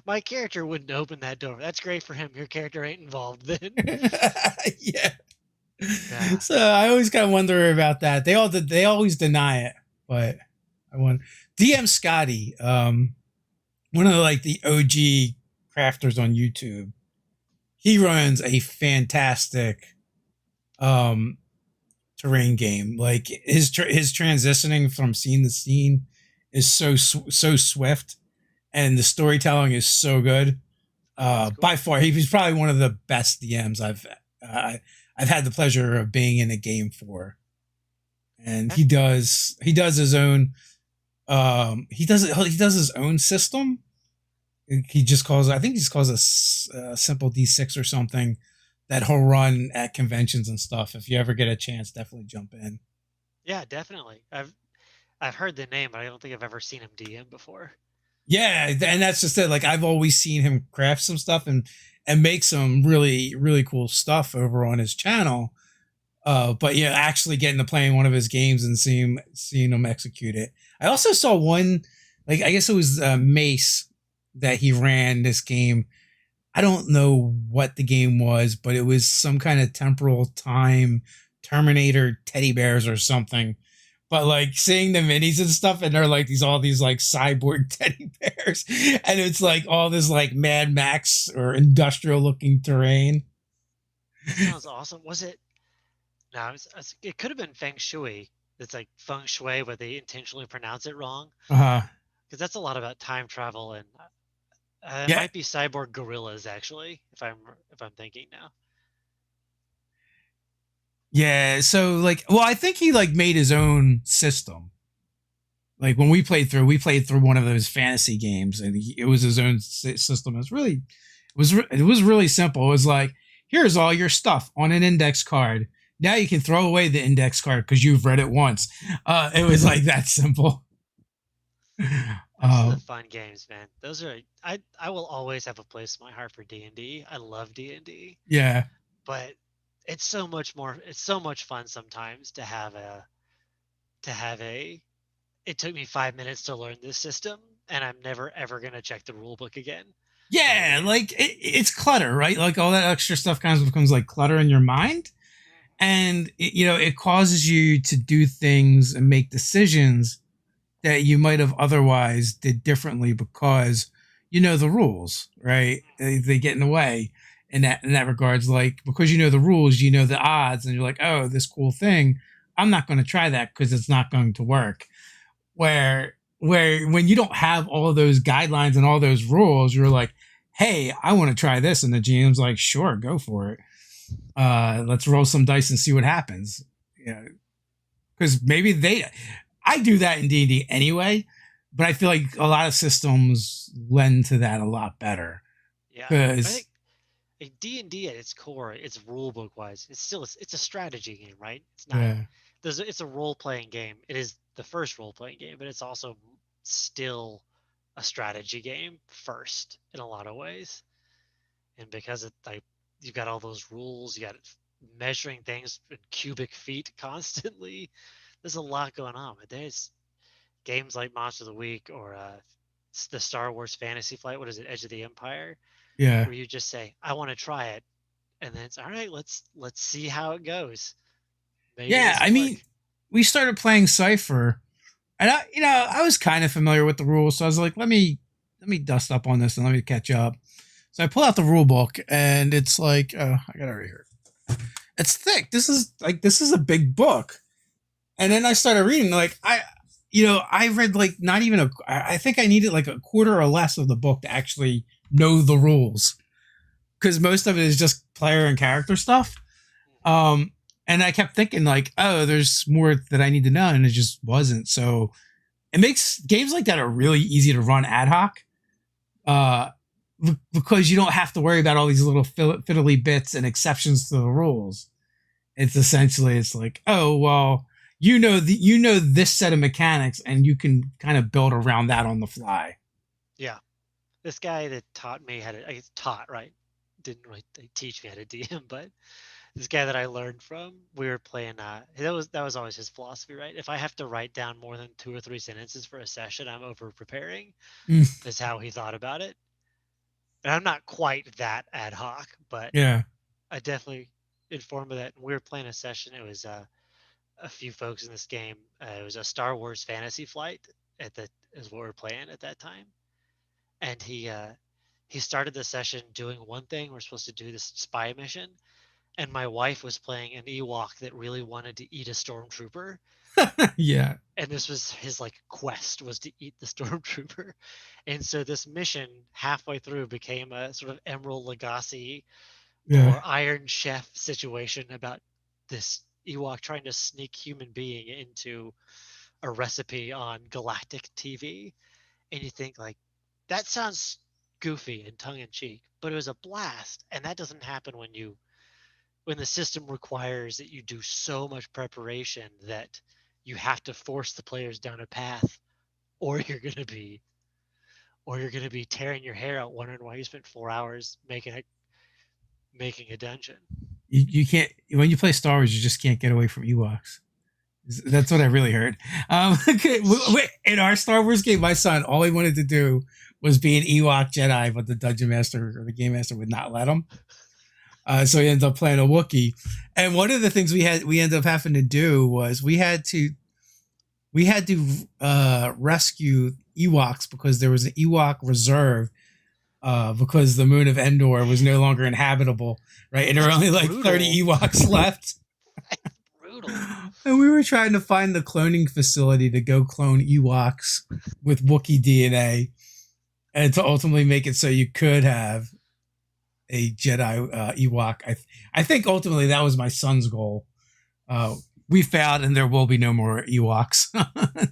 my character wouldn't open that door. That's great for him. Your character ain't involved then. Yeah. Yeah. So I always kind of wonder about that. They always deny it, but I want DM Scotty, one of like the OG crafters on YouTube. He runs a fantastic terrain game. Like his transitioning from scene to scene is so swift, and the storytelling is so good. That's cool. By far, he's probably one of the best DMs I've had the pleasure of being in a game for. And he does his own he does his own system. He just calls, I think he just calls a simple D6 or something. that whole run at conventions and stuff. If you ever get a chance, definitely jump in. Yeah, definitely. I've heard the name, but I don't think I've ever seen him DM before. Yeah, and that's just it. Like I've always seen him craft some stuff and make some really cool stuff over on his channel. But yeah, actually getting to playing one of his games and seeing him execute it. I also saw one, like I guess it was Mace that he ran this game. I don't know what the game was, but it was some kind of temporal time Terminator teddy bears or something. But like seeing the minis and stuff, and they're like these all these like cyborg teddy bears, and it's like all this like Mad Max or industrial looking terrain. That sounds awesome. Was it? No, it could have been Feng Shui. It's like Feng Shui, but they intentionally pronounce it wrong. Uh Because that's a lot about time travel, and it yeah, might be cyborg gorillas actually, if I'm thinking now. yeah. So like, well, I think he like made his own system. Like when we played through one of those fantasy games, and it was his own system. It was really simple. It was like, here's all your stuff on an index card. Now you can throw away the index card because you've read it once. It was like that simple. Those are the Uh, fun games, man. Those are I will always have a place in my heart for D&D. I love D&D, yeah, but it's so much fun sometimes to have a it took me 5 minutes to learn this system, and I'm never ever gonna check the rule book again on a yeah. game. Like it's clutter, right? Like all that extra stuff kind of becomes like clutter in your mind, and it causes you to do things and make decisions that you might have otherwise did differently because you know the rules, right? They get in the way in that regards. Like because you know the rules, you know the odds, and you're like, oh, this cool thing, I'm not going to try that because it's not going to work. Where when you don't have all of those guidelines and all those rules, you're like, hey, I want to try this, and the GM's like, sure, go for it. Let's roll some dice and see what happens. Yeah, because maybe I do that in D&D anyway, but I feel like a lot of systems lend to that a lot better Yeah, I because think like D&D at its core, it's rule book wise, it's a strategy game, right? It's not yeah, it's a role playing game. It is the first role playing game, but it's also still a strategy game first in a lot of ways. And because it like you've got all those rules, you got measuring things in cubic feet constantly. There's a lot going on, but there's games like Monster of the Week or the Star Wars Fantasy Flight. What is it, Edge of the Empire? yeah, Where you just say, "I want to try it," and then it's all right. Let's see how it goes. Maybe yeah. this I will mean, work. we started playing Cipher, and I was kind of familiar with the rules, so I was like, let me dust up on this and let me catch up. So I pull out the rule book, and it's like, I got it right here. It's thick. This is a big book. And then I started reading, like I read like not even I think I needed like a quarter or less of the book to actually know the rules because most of it is just player and character stuff. Um, and I kept thinking like, oh, there's more that I need to know, and it just wasn't. So it makes games like that are really easy to run ad hoc. Uh, because you don't have to worry about all these little fiddly bits and exceptions to the rules. It's like, oh well, you know this set of mechanics, and you can kind of build around that on the fly. Yeah, this guy that taught me how to, I guess taught, right? Didn't really teach me how to DM, but this guy that I learned from, we were playing. That was always his philosophy, right? If I have to write down more than 2 or 3 sentences for a session, I'm over preparing. Mm, Is how he thought about it. And I'm not quite that ad hoc, but yeah, I definitely informed me that we were playing a session. It was a few folks in this game. It was a Star Wars Fantasy Flight at the is what we are playing at that time, and he started the session doing one thing. We're supposed to do this spy mission, and my wife was playing an Ewok that really wanted to eat a stormtrooper, yeah, and this was his like quest was to eat the stormtrooper, and so this mission halfway through became a sort of Emerald Lagasse yeah, or Iron Chef situation about this Ewok trying to sneak human being into a recipe on galactic TV, and you think like that sounds goofy and tongue in cheek, but it was a blast, and that doesn't happen when you when the system requires that you do so much preparation that you have to force the players down a path, or you're gonna be tearing your hair out wondering why you spent 4 hours making a dungeon. You can't, when you play Star Wars, you just can't get away from Ewoks. That's what I really heard. Okay, in our Star Wars game, my son, all he wanted to do was be an Ewok Jedi, but the dungeon master or the game master would not let him. So he ended up playing a Wookiee. And one of the things we ended up having to do was we had to rescue Ewoks because there was an Ewok reserve because the moon of Endor was no longer inhabitable, right? And there were only like Brutal. 30 Ewoks left. Brutal. And we were trying to find the cloning facility to go clone Ewoks with Wookiee DNA and to ultimately make it so you could have a Jedi Ewok. I think ultimately that was my son's goal. We failed, and there will be no more Ewoks.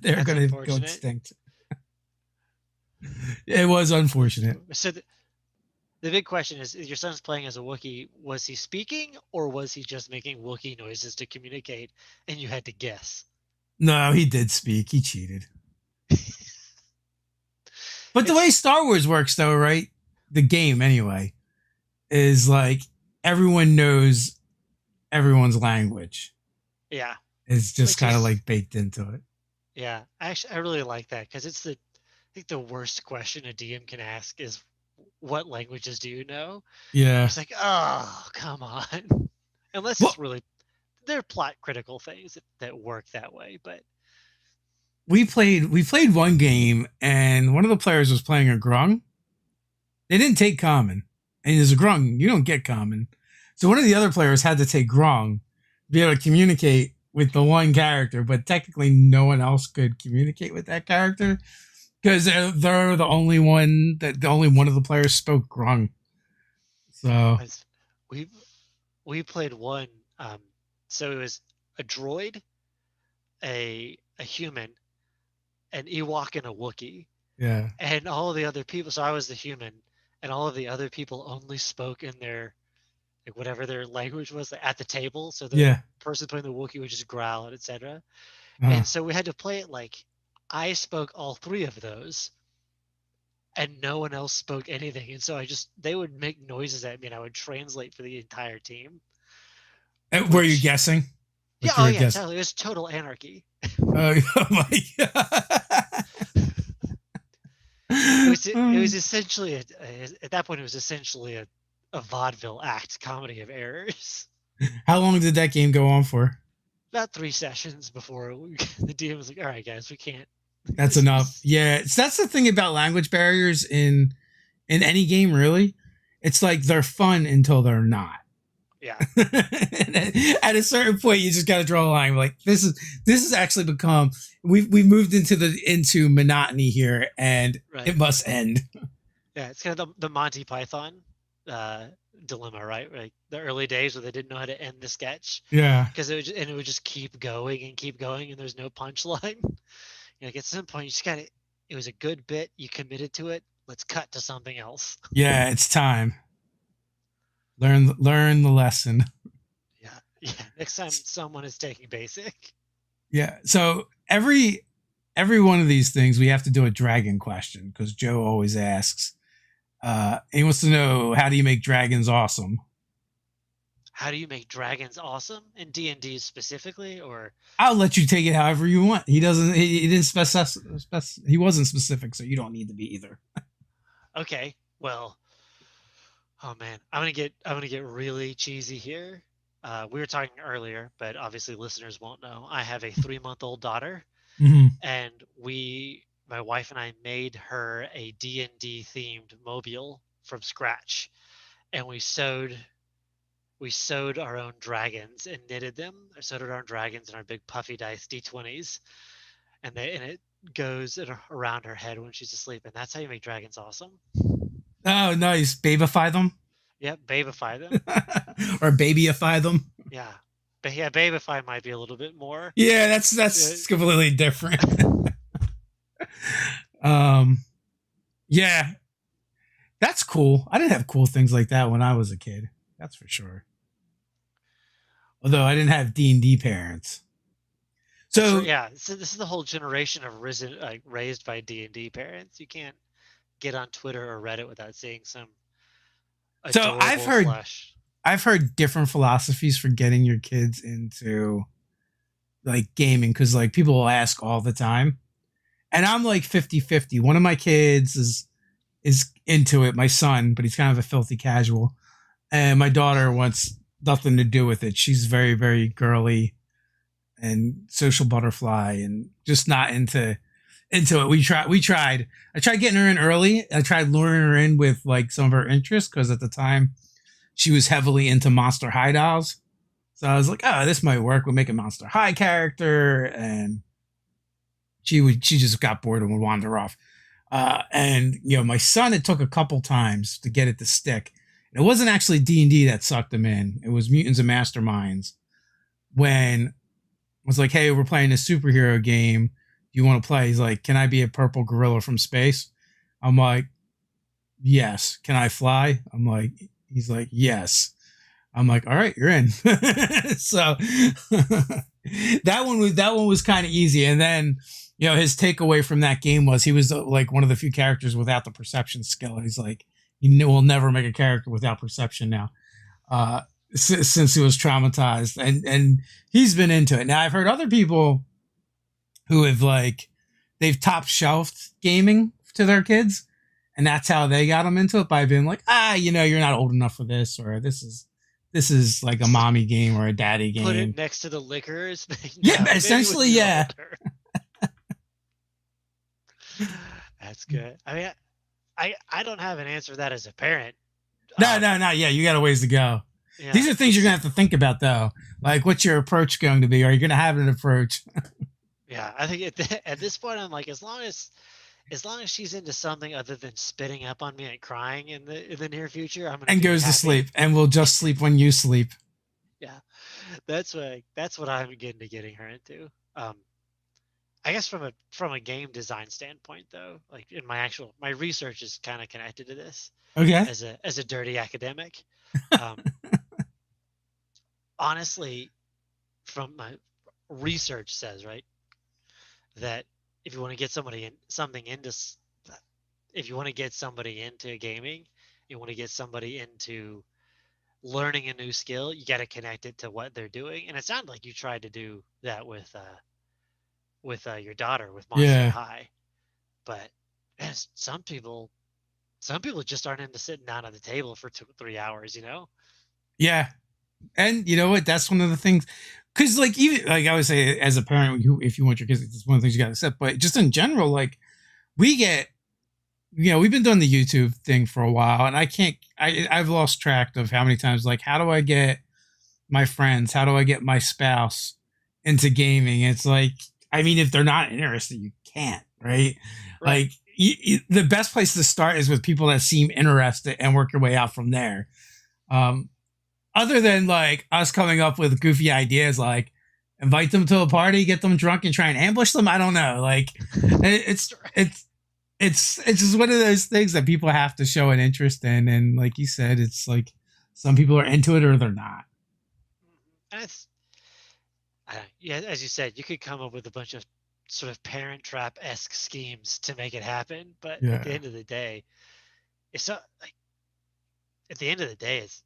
They're going to go extinct. It was unfortunate. So the big question is your son's playing as a Wookiee. Was he speaking, or was he just making Wookiee noises to communicate, and you had to guess? No, he did speak. He cheated. But the way Star Wars works, though, right? The game, anyway, is like everyone knows everyone's language. Yeah. It's just kind of like baked into it. Yeah. Actually, I really like that because I think the worst question a DM can ask is, what languages do you know? Yeah. It's like, oh, come on. Unless it's really, they're plot critical things that work that way, but. We played one game, and one of the players was playing a grung. They didn't take common, and as a grung, you don't get common. So one of the other players had to take grung to be able to communicate with the one character, but technically no one else could communicate with that character because they're the only one of the players spoke grung. So we played one. So it was a droid, a human, an Ewok, and a Wookiee. Yeah. And all of the other people. So I was the human, and all of the other people only spoke in their, like, whatever their language was at the table. So the person playing the Wookiee would just growl, etc. And so we had to play it like I spoke all three of those, and no one else spoke anything. And so they would make noises at me, and I would translate for the entire team. Were you guessing? Yeah, totally. It was total anarchy. Oh my god! It was essentially at that point it was essentially a vaudeville act, comedy of errors. How long did that game go on for? About 3 sessions before the DM was like, "All right, guys, we can't." That's enough. Yeah, that's the thing about language barriers in any game. Really, it's like they're fun until they're not. Yeah. At a certain point, you just got to draw a line. Like this has actually become we've moved into monotony here, and it must end. Yeah, it's kind of the Monty Python dilemma, right? Like the early days where they didn't know how to end the sketch. Yeah, because it would just keep going, and there's no punchline. Like at some point, you just got it. It was a good bit. You committed to it. Let's cut to something else. Yeah, it's time. Learn the lesson. Yeah. Next time someone is taking basic. Yeah. So every one of these things we have to do a dragon question because Joe always asks. He wants to know, how do you make dragons awesome? How do you make dragons awesome in D&D specifically, or? I'll let you take it however you want. He doesn't. He didn't specify. He wasn't specific, so you don't need to be either. Okay. Well. Oh man, I'm gonna get really cheesy here. We were talking earlier, but obviously listeners won't know. I have a 3-month-old daughter, and my wife and I made her a D&D themed mobile from scratch, and we sewed our own dragons and knitted them. I sewed our own dragons in our big puffy dice D20s, and it goes around her head when she's asleep, and that's how you make dragons awesome. Oh, nice. Babyfy them? Yep, babyfy them. Or babyify them? Yeah. But yeah, babyfy might be a little bit more. Yeah, that's completely different. Yeah. That's cool. I didn't have cool things like that when I was a kid. That's for sure. Although I didn't have D&D parents. For So yeah, so this is the whole generation of risen raised by D&D parents. You can't get on Twitter or Reddit without seeing some so adorable slash. I've heard different philosophies for getting your kids into like gaming, cuz like people will ask all the time. And I'm like 50-50. One of my kids is into it, my son, but he's kind of a filthy casual. And my daughter wants nothing to do with it. She's very, very girly and social butterfly and just not into it. We tried. I tried getting her in early. I tried luring her in with like some of her interests because at the time she was heavily into Monster High dolls. So I was like, oh, this might work. We'll make a Monster High character, and she just got bored and would wander off. And you know, my son, it took a couple times to get it to stick. It wasn't actually D&D that sucked him in. It was Mutants and Masterminds. When I was like, hey, we're playing a superhero game. Do you want to play? He's like, can I be a purple gorilla from space? I'm like, yes. Can I fly? He's like, yes. I'm like, all right, you're in. So that one was kind of easy. And then, you know, his takeaway from that game was he was like one of the few characters without the perception skill. He's like, he will never make a character without perception now. Since he was traumatized, and he's been into it. Now I've heard other people who have like they've top shelved gaming to their kids, and that's how they got them into it by being like, you know, you're not old enough for this, or this is like a mommy game or a daddy game. Put it next to the liquors. Yeah, essentially, yeah. That's good. I mean, I don't have an answer for that as a parent. No. Yeah, you got a ways to go. Yeah. These are things you're gonna have to think about, though. Like, what's your approach going to be? Are you gonna have an approach? Yeah, I think at this point, I'm like, as long as she's into something other than spitting up on me and crying in the near future, I'm gonna and goes happy. To sleep, and will just sleep when you sleep. Yeah, that's what I'm getting her into. I guess from a game design standpoint, though, like in my research is kind of connected to this. Okay. As a dirty academic, honestly, from my research says right that if you want to get if you want to get somebody into gaming, you want to get somebody into learning a new skill, you got to connect it to what they're doing. And it sounded like you tried to do that with your daughter with Monster High, but as some people just aren't into sitting down at the table for 2-3 hours, you know? Yeah. And you know what? That's one of the things, because like even like I would say, as a parent, if you want your kids, it's one of the things you got to accept. But just in general, like we get, you know, we've been doing the YouTube thing for a while, and I've lost track of how many times like, how do I get my friends, how do I get my spouse into gaming? It's like, I mean, if they're not interested, you can't, right? Like the best place to start is with people that seem interested and work your way out from there. Other than like us coming up with goofy ideas, like invite them to a party, get them drunk, and try and ambush them. I don't know. Like it's just one of those things that people have to show an interest in, and like you said, it's like some people are into it or they're not. And it's yeah, as you said, you could come up with a bunch of sort of Parent Trap-esque schemes to make it happen, but at the end of the day, it's not like at the end of the day, it's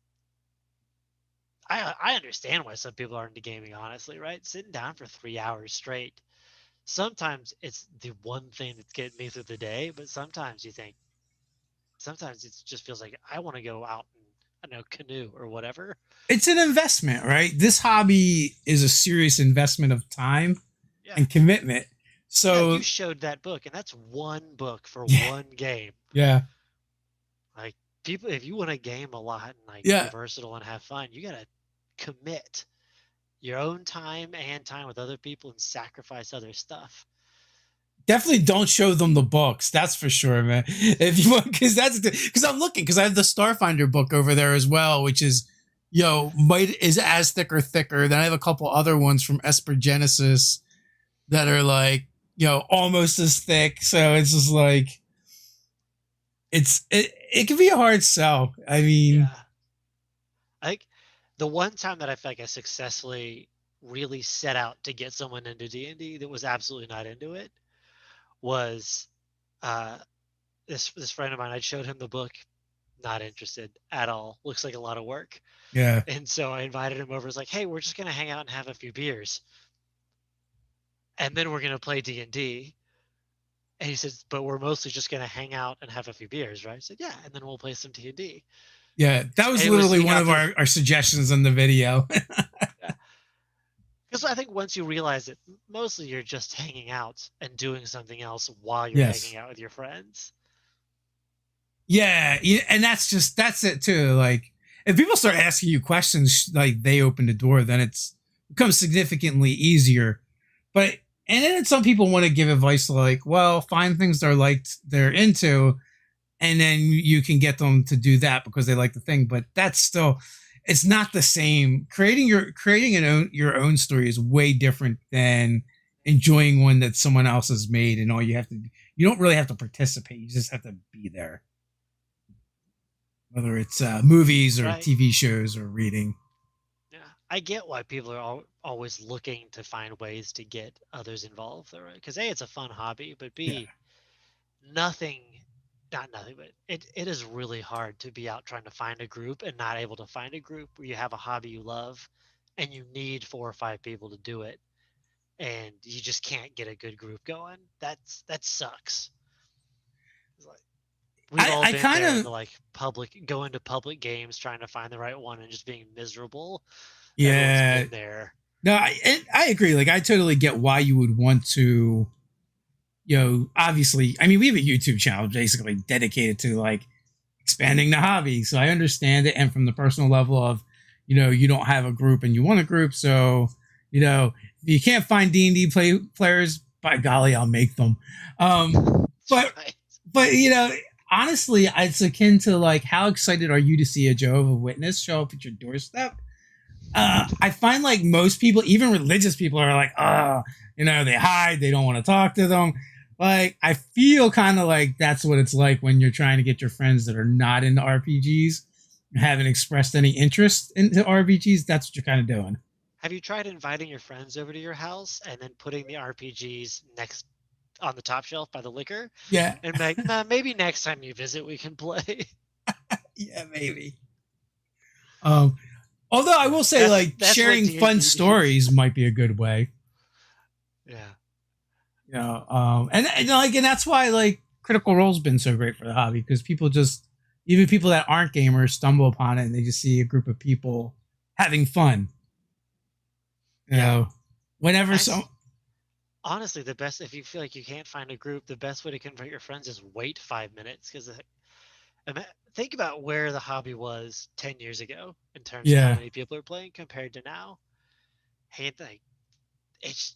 I understand why some people are into gaming, honestly, right? Sitting down for 3 hours straight. Sometimes it's the one thing that's getting me through the day, but sometimes sometimes it just feels like I want to go out and, I don't know, canoe or whatever. It's an investment, right? This hobby is a serious investment of time and commitment. So you showed that book, and that's one book for one game. Yeah. Like people, if you want to game a lot and like be versatile and have fun, you gotta commit your own time and time with other people and sacrifice other stuff. Definitely don't show them the books. That's for sure, man. If you want, because I'm looking, because I have the Starfinder book over there as well, which is, is as thick or thicker. Then I have a couple other ones from Esper Genesis that are like, almost as thick. So it's just like, it can be a hard sell. I mean, The one time that I feel like I successfully really set out to get someone into D&D that was absolutely not into it was uh, this friend of mine. I showed him the book, not interested at all. Looks like a lot of work. Yeah. And so I invited him over. It's like, hey, we're just gonna hang out and have a few beers, and then we're gonna play D&D. And he says, but we're mostly just gonna hang out and have a few beers, right? I said, yeah, and then we'll play some D&D. Yeah. That was And it was literally he one got of the our suggestions in the video. yeah. Because I think once you realize that mostly you're just hanging out and doing something else while you're Yes. hanging out with your friends. Yeah, yeah, and that's it too. Like if people start asking you questions, like they open the door, then it's becomes significantly easier. But and then some people want to give advice like, well, find things they're into, and then you can get them to do that because they like the thing. But that's still, it's not the same. Your own story is way different than enjoying one that someone else has made, and you don't really have to participate. You just have to be there, whether it's movies or Right. TV shows or reading. Yeah. I get why people are always looking to find ways to get others involved, right? Because A, it's a fun hobby, but Yeah. B, nothing, not nothing, but it is really hard to be out trying to find a group and not able to find a group where you have a hobby you love and you need 4 or 5 people to do it and you just can't get a good group going. That sucks. It's like, we've all I been kind there in of the like public going to public games trying to find the right one and just being miserable. Everyone's yeah. been there. No, I agree. Like I totally get why you would want to, obviously, I mean, we have a YouTube channel basically dedicated to like expanding the hobby. So I understand it. And from the personal level of, you don't have a group and you want a group. So, if you can't find D&D players, by golly, I'll make them. But, Right. but, honestly, it's akin to like, how excited are you to see a Jehovah's Witness show up at your doorstep? I find like most people, even religious people, are like, they hide, they don't want to talk to them. Like, I feel kind of like that's what it's like when you're trying to get your friends that are not into RPGs, haven't expressed any interest into RPGs. That's what you're kind of doing. Have you tried inviting your friends over to your house and then putting the RPGs next on the top shelf by the liquor Yeah, and like, nah, maybe next time you visit we can play. yeah, maybe. Um, Although I will say, like That's what sharing D&D fun needs. stories might be a good way. Yeah. And that's why like Critical Role's been so great for the hobby because even people that aren't gamers stumble upon it and they just see a group of people having fun. You Yeah. know, whenever That's so honestly the best. If you feel like you can't find a group, the best way to convert your friends is wait 5 minutes because think about where the hobby was 10 years ago in terms of how yeah, many people are playing compared to now. Hey, like it's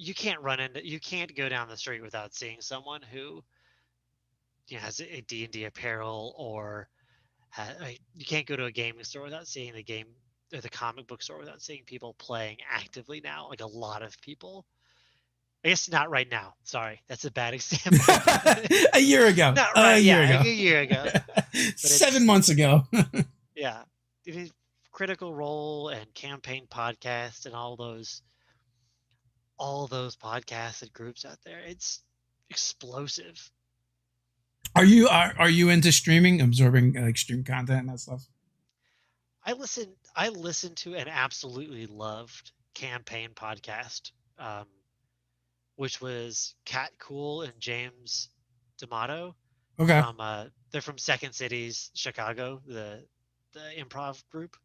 you can't go down the street without seeing someone who has a D&D apparel or you can't go to a gaming store without seeing the game or the comic book store without seeing people playing actively now, like a lot of people. I guess not right now. Sorry, that's a bad example. a year ago, Not a right. year Yeah, ago, like a year ago. But 7 months ago. yeah, Critical Role and Campaign Podcast and all those podcasts and groups out there. It's explosive. Are you into streaming, absorbing like stream content and that stuff? I listened to and absolutely loved Campaign Podcast, um, which was Cat Cool and James D'Amato Okay, from they're from Second Cities, Chicago, the improv group.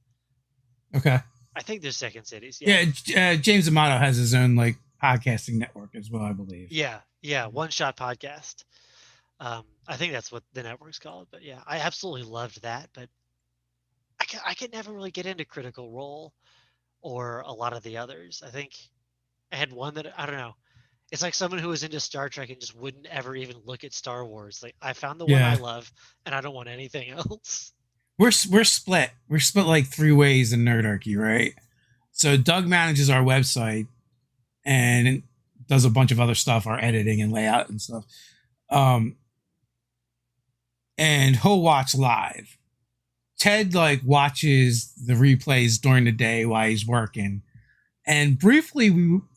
okay. I think they're Second Cities, yeah. Yeah, James Amato has his own like podcasting network as well, I believe. Yeah, One Shot Podcast. I think that's what the network's called, but yeah, I absolutely loved that, but I could never really get into Critical Role or a lot of the others. I think I had one that I don't know. It's like someone who was into Star Trek and just wouldn't ever even look at Star Wars. Like I found the one I Yeah, love, and I don't want anything else. we're split. We're split like 3 ways in Nerdarchy, right? So Doug manages our website and does a bunch of other stuff, our editing and layout and stuff. Um, and he'll watch live Ted like watches the replays during the day while he's working. And briefly,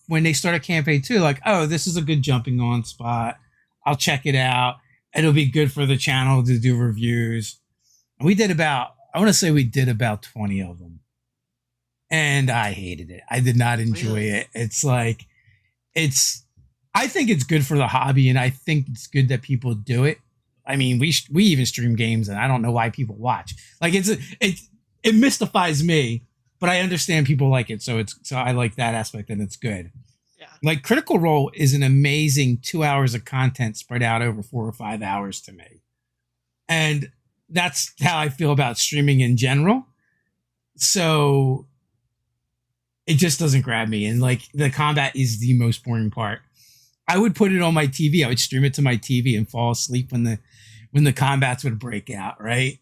when they started campaign 2, like, oh, this is a good jumping on spot. I'll check it out. It'll be good for the channel to do reviews. And we did about, I want to say we did about 20 of them. And I hated it. I did not enjoy it. It's like, I think it's good for the hobby, and I think it's good that people do it. I mean, we even stream games, and I don't know why people watch. Like, it mystifies me, but I understand people like it, so I like that aspect, and it's good. Yeah. Like, Critical Role is an amazing 2 hours of content spread out over 4 or 5 hours to me, and that's how I feel about streaming in general. So it just doesn't grab me, and like the combat is the most boring part. I would put it on my TV. I would stream it to my TV and fall asleep when the combats would break out, right?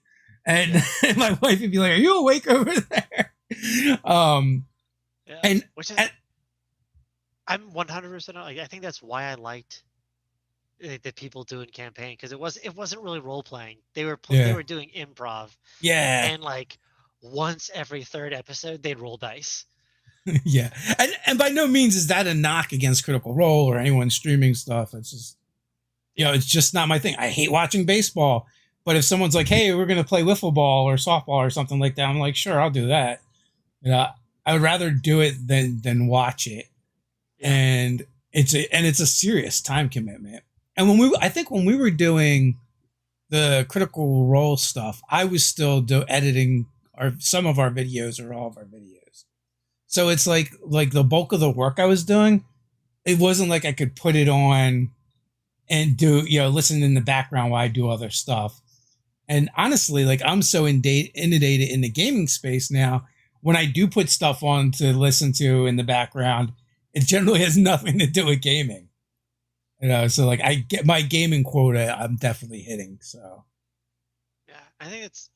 And my wife would be like, "Are you awake over there?" And which is, I'm 100%. Like, I think that's why I liked the people doing campaign, because it wasn't really role playing. They were doing improv. Yeah. And like once every third episode, they'd roll dice. Yeah, and by no means is that a knock against Critical Role or anyone streaming stuff. It's just, it's just not my thing. I hate watching baseball, but if someone's like, "Hey, we're gonna play wiffle ball or softball or something like that," I'm like, "Sure, I'll do that." I would rather do it than watch it, and it's a serious time commitment. And I think when we were doing the Critical Role stuff, I was still editing some of our videos or all of our videos. So it's like the bulk of the work I was doing, it wasn't like I could put it on and do, listen in the background while I do other stuff. And honestly, like, I'm so inundated in the gaming space now, when I do put stuff on to listen to in the background, it generally has nothing to do with gaming. So like, I get my gaming quota, I'm definitely hitting. So yeah, I think it's,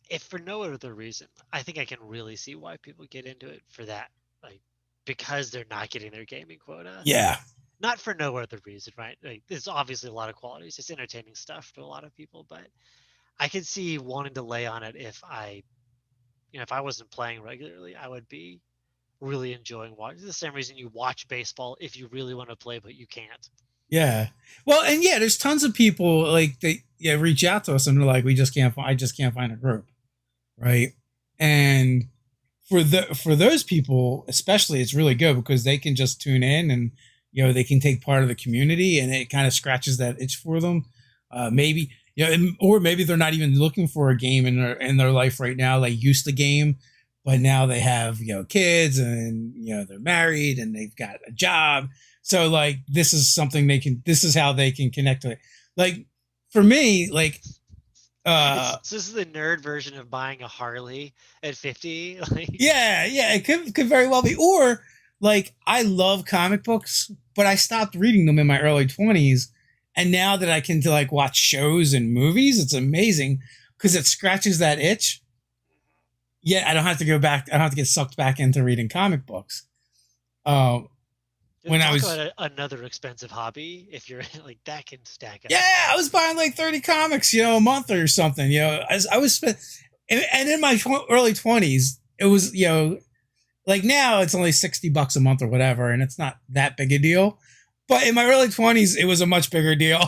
if for no other reason, I think I can really see why people get into it for that, like, because they're not getting their gaming quota. Yeah. Not for no other reason, right? Like, there's obviously a lot of qualities. It's entertaining stuff to a lot of people, but I could see wanting to lay on it if I wasn't playing regularly. I would be really enjoying watching. It's the same reason you watch baseball if you really want to play, but you can't. Yeah. Well, and there's tons of people like they reach out to us and they're like, I just can't find a group. Right. And for those people, especially, it's really good because they can just tune in and, they can take part of the community, and it kind of scratches that itch for them. Maybe, or maybe they're not even looking for a game in their life right now. They used to game, but now they have, kids, and, they're married and they've got a job. So like, this is how they can connect to it. Like, for me, like, this is the nerd version of buying a Harley at 50. Like, yeah, it could very well be. Or like, I love comic books, but I stopped reading them in my early 20s, and now that I can like watch shows and movies, it's amazing because it scratches that itch. Yeah, I don't have to go back. I don't have to get sucked back into reading comic books. When I was about another expensive hobby, if you're like, that can stack up. Yeah, I was buying like 30 comics, a month or something. I was and in my early 20s, it was, like, now it's only $60 a month or whatever, and it's not that big a deal. But in my early 20s, it was a much bigger deal.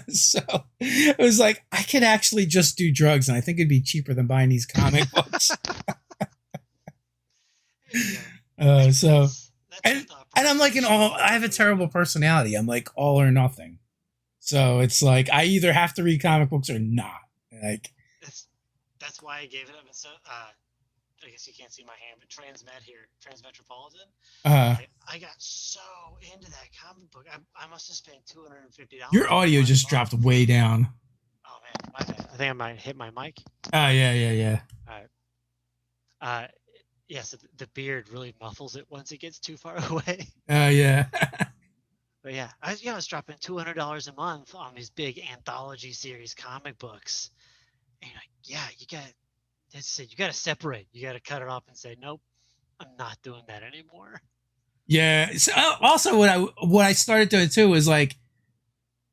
So it was like, I could actually just do drugs, and I think it'd be cheaper than buying these comic books. And I'm like, I have a terrible personality. I'm like all or nothing. So it's like, I either have to read comic books or not. Like, that's why I gave it up. So, I guess you can't see my hand, but Transmetropolitan. I got so into that comic book. I must have spent $250. Your audio just dropped way down. Oh man, my bad. I think I might hit my mic. Oh yeah. All right. Yes, the beard really muffles it once it gets too far away. Yeah. But yeah, I was dropping $200 a month on these big anthology series comic books, and you got to separate. You got to cut it off and say, nope, I'm not doing that anymore. Yeah. So also, what I started doing too was like,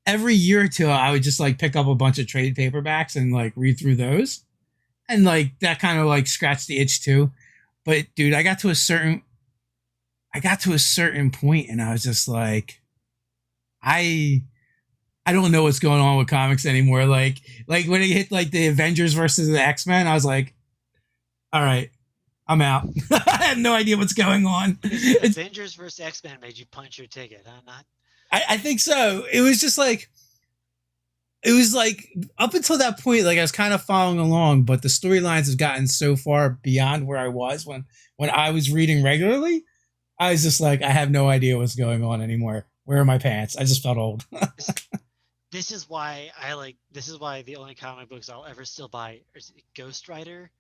every year or two, I would just like pick up a bunch of trade paperbacks and like read through those. and like that kind of like scratched the itch too. But dude, I got to a certain point, and I was just like, I I don't know what's going on with comics anymore. Like when it hit like the Avengers versus the X-Men, I was like, all right, I'm out. I have no idea what's going on. Avengers versus X-Men made you punch your ticket, huh? Not. I think so. It was just like it was like up until that point, like I was kind of following along, but the storylines have gotten so far beyond where I was when I was reading regularly. I was just like, I have no idea what's going on anymore. Where are my pants? I just felt old. This is why I like. This is why the only comic books I'll ever still buy is Ghost Rider,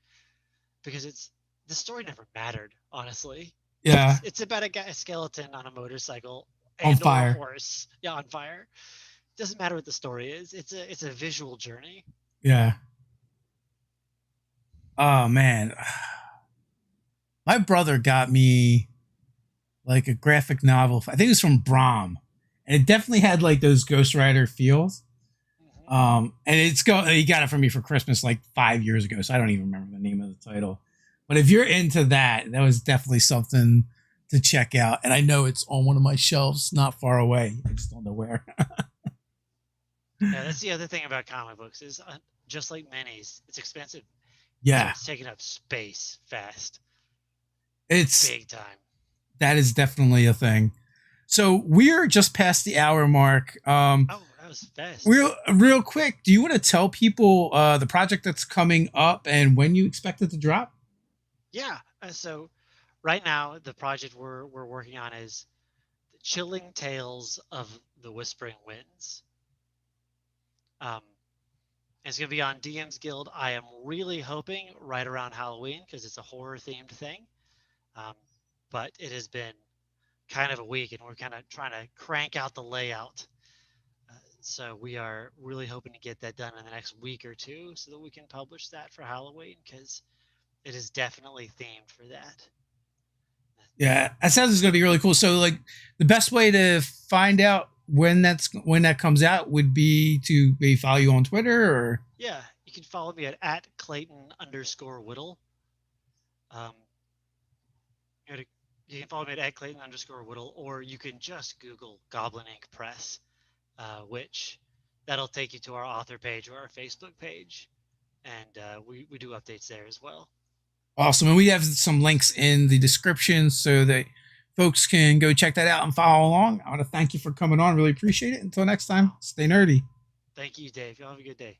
because the story never mattered, honestly. Yeah, It's about a skeleton on a motorcycle on and or a fire. horse. Yeah, on fire. Doesn't matter what the story is. It's a visual journey. Yeah. Oh man, my brother got me like a graphic novel. I think it was from Brom, and it definitely had like those Ghost Rider feels. Hmm. And he got it for me for Christmas like 5 years ago, so I don't even remember the name of the title. But if you're into that, that was definitely something to check out. And I know it's on one of my shelves, not far away. I just don't know where. Yeah, that's the other thing about comic books is just like minis, it's expensive. So Yeah, it's taking up space fast, it's big time. that is definitely a thing. So we're just past the hour mark. Oh, that was fast. Real quick, do you want to tell people the project that's coming up and when you expect it to drop? Yeah. So right now, the project we're working on is the Chilling Tales of the Whispering Winds. Um, it's gonna be on DM's Guild. I am really hoping right around Halloween because it's a horror themed thing. Um, but it has been kind of a week, and we're kind of trying to crank out the layout. So we are really hoping to get that done in the next week or two, so that we can publish that for Halloween because it is definitely themed for that. Yeah, that sounds going to be really cool. So, like, the best way to find out when that comes out would be to maybe follow you on Twitter or. Yeah, you can follow me at Clayton_Whittle. Um, you can follow me at Clayton_Whittle, or you can just Google Goblin Ink Press, which that'll take you to our author page or our Facebook page, and we do updates there as well. Awesome. And we have some links in the description so that folks can go check that out and follow along. I want to thank you for coming on. Really appreciate it. Until next time, stay nerdy. Thank you, Dave. Y'all have a good day.